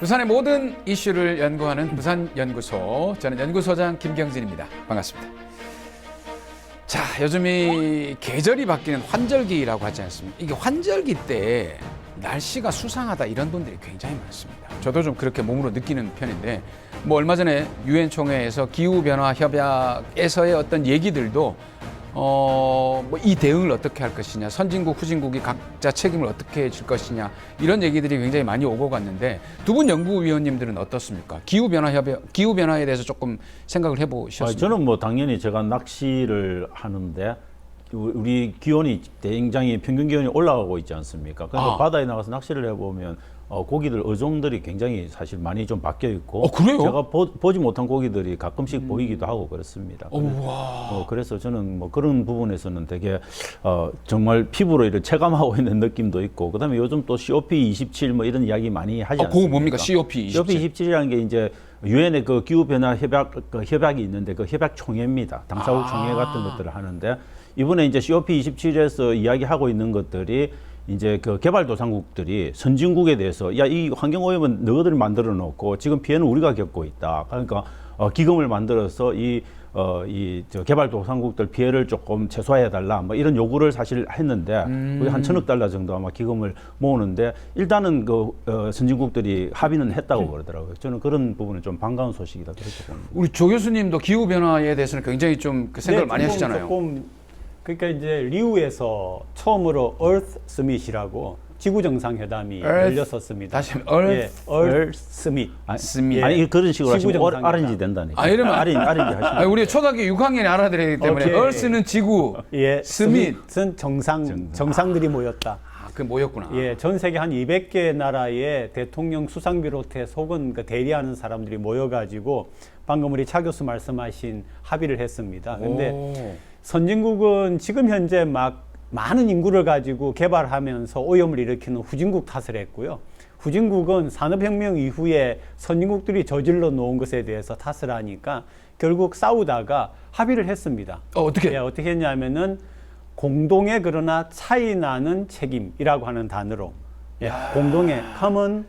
부산의 모든 이슈를 연구하는 부산연구소, 저는 연구소장 김경진입니다. 반갑습니다. 자, 요즘이 계절이 바뀌는 환절기라고 하지 않습니까? 이게 환절기 때 날씨가 수상하다 이런 분들이 굉장히 많습니다. 저도 좀 그렇게 몸으로 느끼는 편인데, 얼마 전에 유엔 총회에서 기후변화 협약에서의 어떤 얘기들도 이 대응을 어떻게 할 것이냐, 선진국, 후진국이 각자 책임을 어떻게 질 것이냐, 이런 얘기들이 굉장히 많이 오고 갔는데, 두 분 연구위원님들은 어떻습니까? 기후변화에 대해서 조금 생각을 해보셨습니까? 저는 당연히 제가 낚시를 하는데, 우리 기온이 굉장히 평균 기온이 올라가고 있지 않습니까? 그런데 바다에 나가서 낚시를 해보면 고기들 어종들이 굉장히 사실 많이 좀 바뀌어 있고, 그래요? 제가 보지 못한 고기들이 가끔씩 보이기도 하고 그렇습니다. 그래서 저는 그런 부분에서는 되게 정말 피부로 이렇게 체감하고 있는 느낌도 있고, 그다음에 요즘 또 COP27 이런 이야기 많이 하지 않습니까? 그거 뭡니까? COP27? COP27이라는 게 이제 유엔의 그 기후변화 협약이 있는데, 그 협약 총회입니다. 당사국 총회 같은 것들을 하는데, 이번에 이제 COP27에서 이야기하고 있는 것들이 이제 그 개발도상국들이 선진국에 대해서, 야, 이 환경 오염은 너희들이 만들어 놓고 지금 피해는 우리가 겪고 있다. 그러니까 기금을 만들어서 저 개발도상국들 피해를 조금 최소화해 달라, 이런 요구를 사실 했는데, 거의 한 $1,000억 정도 아마 기금을 모으는데, 일단은 선진국들이 합의는 했다고 그러더라고요. 저는 그런 부분은 좀 반가운 소식이다 그렇게 봅니다. 우리 조 교수님도 기후 변화에 대해서는 굉장히 좀 생각을 많이 하시잖아요. 그러니까 이제 리우에서 처음으로 Earth Summit이라고 지구 정상회담이 열렸었습니다. 다시 Earth Summit. 아니 그런 식으로 하시면 R&D 된다니까. 이러면 R&D 하시면. 우리 초등학교 6학년이 알아들어야 되기 때문에 Earth는 지구, Summit은 정상들이 모였다. 그 모였구나. 전 세계 한 200개 나라의 대통령 수상 비롯해서 혹은 대리하는 사람들이 모여가지고 방금 우리 차 교수 말씀하신 합의를 했습니다. 근데 선진국은 지금 현재 많은 인구를 가지고 개발하면서 오염을 일으키는 후진국 탓을 했고요. 후진국은 산업혁명 이후에 선진국들이 저질러 놓은 것에 대해서 탓을 하니까 결국 싸우다가 합의를 했습니다. 어떻게? 어떻게 했냐면은 공동의 그러나 차이 나는 책임이라고 하는 단어로 공동의 common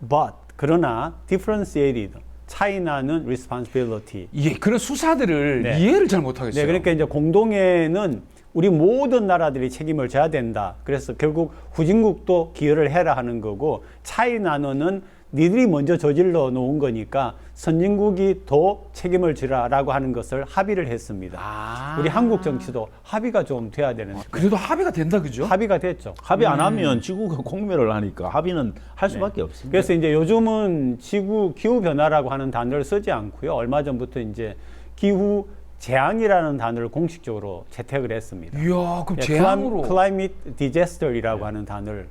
but 그러나 differentiated 차이 나는 responsibility. 그런 수사들을 이해를 잘 못하겠어요. 그러니까 이제 공동회는 우리 모든 나라들이 책임을 져야 된다. 그래서 결국 후진국도 기여를 해라 하는 거고, 차이 나누는 니들이 먼저 저질러 놓은 거니까 선진국이 더 책임을 지라라고 하는 것을 합의를 했습니다. 우리 한국 정치도 합의가 좀 돼야 되는데. 그래도 합의가 된다, 그죠? 합의가 됐죠. 합의 안 하면 지구가 공멸을 하니까 합의는 할 수밖에 없습니다. 그래서 이제 요즘은 기후 변화라고 하는 단어를 쓰지 않고요. 얼마 전부터 이제 기후 재앙이라는 단어를 공식적으로 채택을 했습니다. 이야, 그럼 재앙으로. Climate disaster이라고 하는 단어를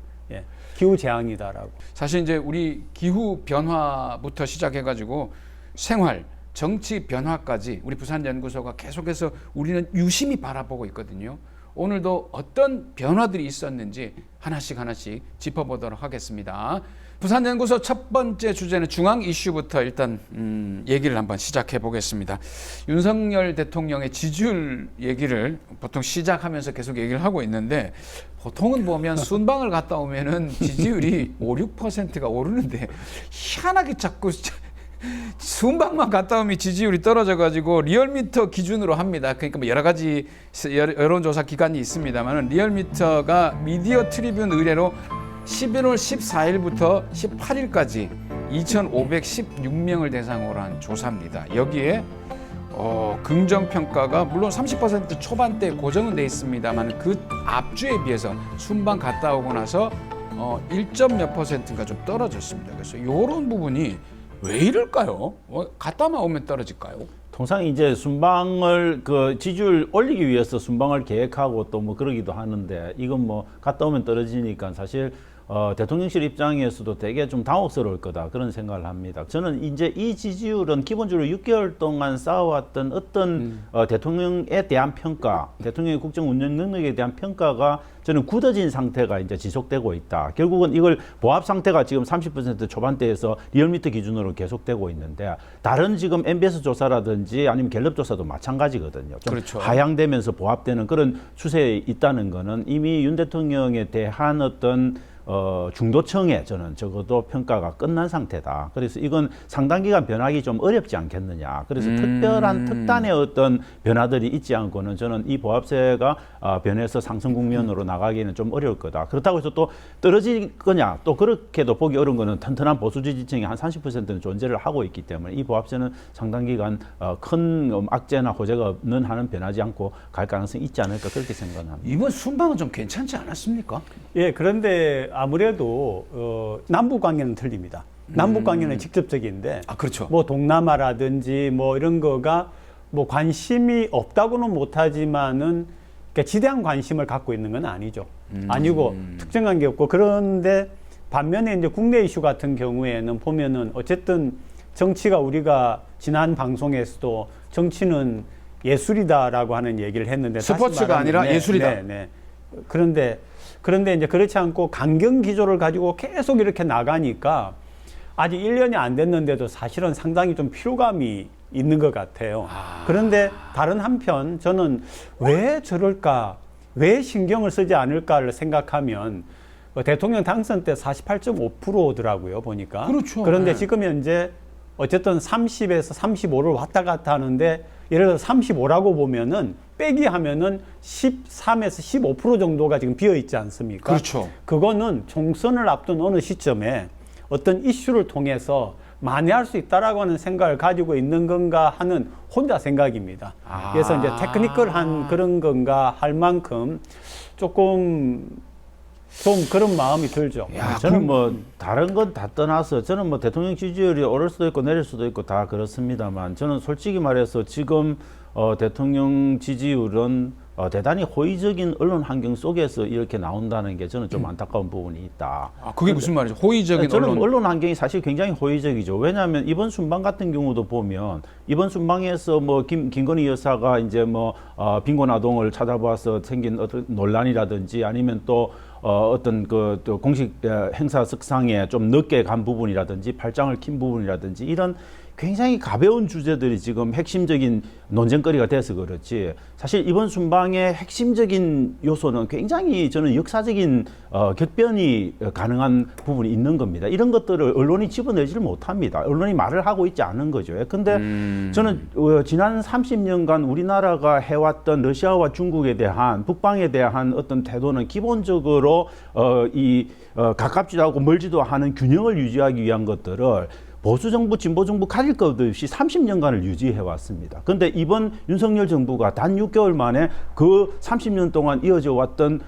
기후 재앙이다라고. 사실 이제 우리 기후 변화부터 시작해가지고 생활, 정치 변화까지 우리 부산연구소가 계속해서 우리는 유심히 바라보고 있거든요. 오늘도 어떤 변화들이 있었는지 하나씩 짚어보도록 하겠습니다. 부산연구소 첫 번째 주제는 중앙 이슈부터 일단 얘기를 한번 시작해 보겠습니다. 윤석열 대통령의 지지율 얘기를 보통 시작하면서 계속 얘기를 하고 있는데, 보통은 보면 순방을 갔다 오면은 지지율이 5, 6%가 오르는데, 희한하게 자꾸 순방만 갔다 오면 지지율이 떨어져가지고 리얼미터 기준으로 합니다. 그러니까 여러 가지 여론조사 기관이 있습니다만은, 리얼미터가 미디어 트리뷴 의뢰로 11월 14일부터 18일까지 2,516명을 대상으로 한 조사입니다. 여기에 긍정평가가 물론 30% 초반대 고정은 돼 있습니다만, 그 앞주에 비해서 순방 갔다 오고 나서 1몇 %가 좀 떨어졌습니다. 그래서 이런 부분이 왜 이럴까요? 갔다만 오면 떨어질까요? 통상 이제 순방을 지지율 올리기 위해서 순방을 계획하고 또 그러기도 하는데, 이건 갔다 오면 떨어지니까 사실 대통령실 입장에서도 되게 좀 당혹스러울 거다 그런 생각을 합니다. 저는 이제 이 지지율은 기본적으로 6개월 동안 쌓아왔던 어떤 대통령에 대한 평가, 대통령의 국정 운영 능력에 대한 평가가 저는 굳어진 상태가 이제 지속되고 있다. 결국은 이걸 보합 상태가 지금 30% 초반대에서 리얼미터 기준으로 계속되고 있는데, 다른 지금 MBS 조사라든지 아니면 갤럽 조사도 마찬가지거든요. 좀 그렇죠. 하향되면서 보합되는 그런 추세에 있다는 거는 이미 윤 대통령에 대한 어떤 중도층에 저는 적어도 평가가 끝난 상태다. 그래서 이건 상당 기간 변하기 좀 어렵지 않겠느냐. 그래서 특별한 특단의 어떤 변화들이 있지 않고는 저는 이 보합세가 변해서 상승 국면으로 나가기는 좀 어려울 거다. 그렇다고 해서 또 떨어질 거냐, 또 그렇게도 보기 어려운 거는 튼튼한 보수 지지층이 한 30%는 존재를 하고 있기 때문에 이 보합세는 상당 기간 큰 악재나 호재가 없는 한은 변하지 않고 갈 가능성이 있지 않을까 그렇게 생각합니다. 이번 순방은 좀 괜찮지 않았습니까? 예, 그런데 아무래도 남북 관계는 틀립니다. 남북 관계는 직접적인데, 아, 그렇죠. 뭐 동남아라든지 뭐 이런 거가 뭐 관심이 없다고는 못하지만은 그러니까 지대한 관심을 갖고 있는 건 아니죠. 아니고 특정한 게 없고, 그런데 반면에 이제 국내 이슈 같은 경우에는 보면은 어쨌든 정치가, 우리가 지난 방송에서도 정치는 예술이다라고 하는 얘기를 했는데, 스포츠가 아니라 예술이다. 네. 그런데 이제 그렇지 않고 강경 기조를 가지고 계속 이렇게 나가니까 아직 1년이 안 됐는데도 사실은 상당히 좀 피로감이 있는 것 같아요. 그런데 다른 한편 저는 왜 저럴까, 왜 신경을 쓰지 않을까를 생각하면 대통령 당선 때 48.5%더라고요, 보니까. 그렇죠. 그런데 네. 지금 현재 어쨌든 30에서 35를 왔다 갔다 하는데, 예를 들어 35라고 보면은 빼기 하면은 13에서 15% 정도가 지금 비어 있지 않습니까? 그렇죠. 그거는 총선을 앞둔 어느 시점에 어떤 이슈를 통해서 만회할 수 있다라고 하는 생각을 가지고 있는 건가 하는 혼자 생각입니다. 그래서 이제 테크니컬한 그런 건가 할 만큼 조금 좀 그런 마음이 들죠. 야, 저는 뭐 다른 건 다 떠나서 저는 뭐 대통령 지지율이 오를 수도 있고 내릴 수도 있고 다 그렇습니다만, 저는 솔직히 말해서 지금 대통령 지지율은 대단히 호의적인 언론 환경 속에서 이렇게 나온다는 게 저는 좀 안타까운 부분이 있다. 아, 그게 무슨 말이죠? 호의적인 저는 언론 환경이 사실 굉장히 호의적이죠. 왜냐하면 이번 순방 같은 경우도 보면 이번 순방에서 뭐 김건희 여사가 이제 뭐 빈곤 아동을 찾아봐서 생긴 어떤 논란이라든지, 아니면 또 어떤 또 공식 행사석상에 좀 늦게 간 부분이라든지, 팔짱을 킨 부분이라든지, 이런 굉장히 가벼운 주제들이 지금 핵심적인 논쟁거리가 돼서 그렇지, 사실 이번 순방의 핵심적인 요소는 굉장히 저는 역사적인 격변이 가능한 부분이 있는 겁니다. 이런 것들을 언론이 집어내지를 못합니다. 언론이 말을 하고 있지 않은 거죠. 근데 저는 지난 30년간 우리나라가 해왔던 러시아와 중국에 대한, 북방에 대한 어떤 태도는 기본적으로 가깝지도 않고 멀지도 않은 균형을 유지하기 위한 것들을 보수정부, 진보정부 가릴 것 없이 30년간을 유지해 왔습니다. 그런데 이번 윤석열 정부가 단 6개월 만에 그 30년 동안 이어져 왔던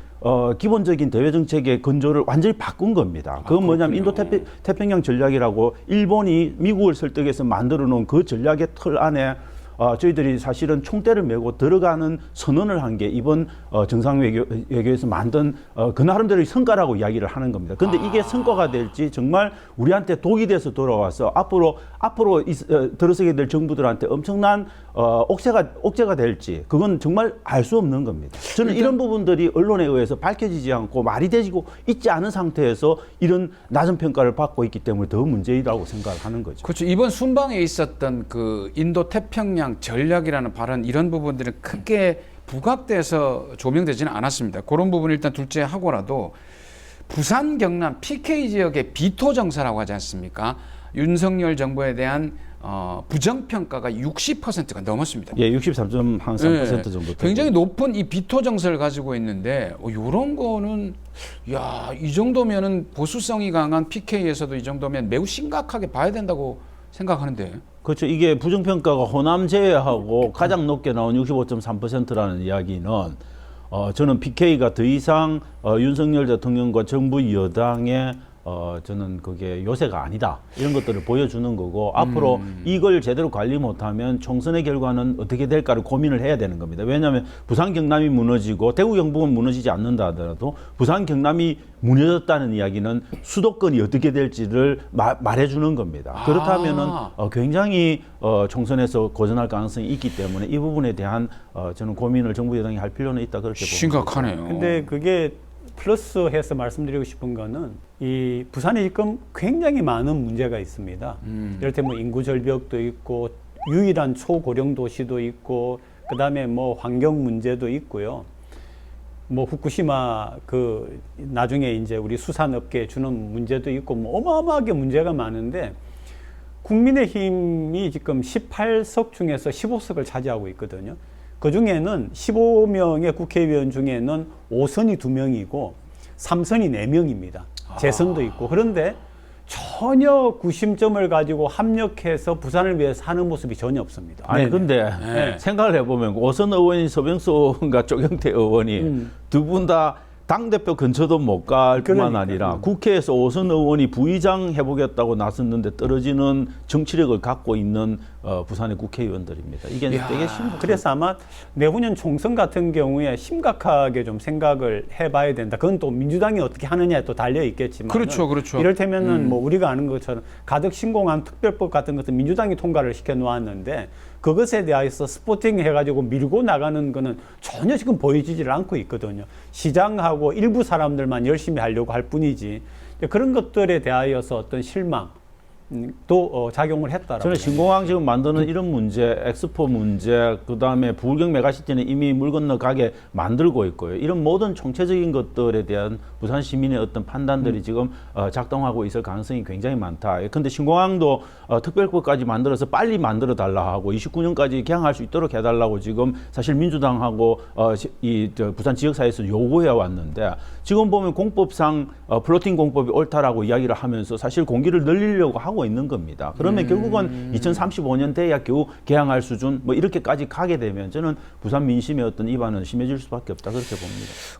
기본적인 대외 정책의 건조를 완전히 바꾼 겁니다. 그건 뭐냐면 인도 태평양 전략이라고 일본이 미국을 설득해서 만들어 놓은 그 전략의 틀 안에 저희들이 사실은 총대를 메고 들어가는 선언을 한 게 이번 정상외교에서 만든 그 나름대로의 성과라고 이야기를 하는 겁니다. 그런데 이게 성과가 될지, 정말 우리한테 독이 돼서 돌아와서 앞으로 들어서게 될 정부들한테 엄청난 옥죄가 될지, 그건 정말 알 수 없는 겁니다. 저는 이런 부분들이 언론에 의해서 밝혀지지 않고 말이 되지고 있지 않은 상태에서 이런 낮은 평가를 받고 있기 때문에 더 문제이라고 생각을 하는 거죠. 그렇죠. 이번 순방에 있었던 그 인도 태평양 전략이라는 발언, 이런 부분들은 크게 부각돼서 조명되지는 않았습니다. 그런 부분 일단 둘째하고라도 부산 경남 PK 지역의 비토 정사라고 하지 않습니까? 윤석열 정부에 대한 부정평가가 60%가 넘었습니다. 예, 63.3% 정도. 굉장히 높은 이 비토 정서를 가지고 있는데, 이런 거는, 야, 이 정도면은 보수성이 강한 PK에서도 이 정도면 매우 심각하게 봐야 된다고 생각하는데. 그렇죠. 이게 부정평가가 호남 제외하고 가장 높게 나온 65.3%라는 이야기는 저는 PK가 더 이상 윤석열 대통령과 정부 여당의 저는 그게 요새가 아니다, 이런 것들을 보여주는 거고, 앞으로 이걸 제대로 관리 못하면 총선의 결과는 어떻게 될까를 고민을 해야 되는 겁니다. 왜냐하면 부산 경남이 무너지고 대구 경북은 무너지지 않는다 하더라도 부산 경남이 무너졌다는 이야기는 수도권이 어떻게 될지를 말해주는 겁니다. 그렇다면은 굉장히 총선에서 고전할 가능성이 있기 때문에 이 부분에 대한 저는 고민을 정부 여당이 할 필요는 있다, 그렇게 봅니다. 심각하네요. 근데 그게 플러스해서 말씀드리고 싶은 거는, 이 부산에 지금 굉장히 많은 문제가 있습니다. 이를테면 인구 절벽도 있고, 유일한 초고령 도시도 있고, 그다음에 뭐 환경 문제도 있고요. 그런데 뭐 후쿠시마 그 나중에 이제 우리 수산업계에 주는 문제도 있고 뭐 어마어마하게 문제가 많은데 국민의힘이 지금 18석 중에서 15석을 차지하고 있거든요. 그 중에는 15명의 국회의원 중에는 5선이 2명이고 3선이 4명입니다. 재선도 있고. 그런데 전혀 구심점을 가지고 합력해서 부산을 위해서 하는 모습이 전혀 없습니다. 아니 네네. 근데 네. 생각을 해보면 오선 의원이 서병수과 조경태 의원이 두 분 다 당대표 근처도 못 갈 뿐만 그러니까요. 아니라 국회에서 오선 의원이 부의장 해보겠다고 나섰는데 떨어지는 정치력을 갖고 있는 부산의 국회의원들입니다. 이게 이야. 되게 심각해요. 그래서 아마 내후년 총선 같은 경우에 심각하게 좀 생각을 해봐야 된다. 그건 또 민주당이 어떻게 하느냐에 또 달려 있겠지만. 그렇죠, 그렇죠. 이를테면은 뭐 우리가 아는 것처럼 가덕 신공항 특별법 같은 것은 민주당이 통과를 시켜 놓았는데 그것에 대해서 스포팅 해가지고 밀고 나가는 거는 전혀 지금 보여지질 않고 있거든요. 시장하고 일부 사람들만 열심히 하려고 할 뿐이지 그런 것들에 대하여서 어떤 실망. 또 작용을 했다라고. 저는 신공항 지금 만드는 이런 문제, 엑스포 문제, 그 다음에 부울경 메가시티는 이미 물 건너가게 만들고 있고요. 이런 모든 총체적인 것들에 대한 부산 시민의 어떤 판단들이 지금 작동하고 있을 가능성이 굉장히 많다. 근데 신공항도 특별법까지 만들어서 빨리 만들어 달라 하고 29년까지 개항할 수 있도록 해달라고 지금 사실 민주당하고 부산 지역사회에서 요구해 왔는데 지금 보면 공법상 플로팅 공법이 옳다라고 이야기를 하면서 사실 공기를 늘리려고 하고 있는 겁니다. 그러면 결국은 2035년 돼야 겨우 개항할 수준 뭐 이렇게까지 가게 되면 저는 부산 민심의 어떤 이반은 심해질 수밖에 없다 그렇게 봅니다.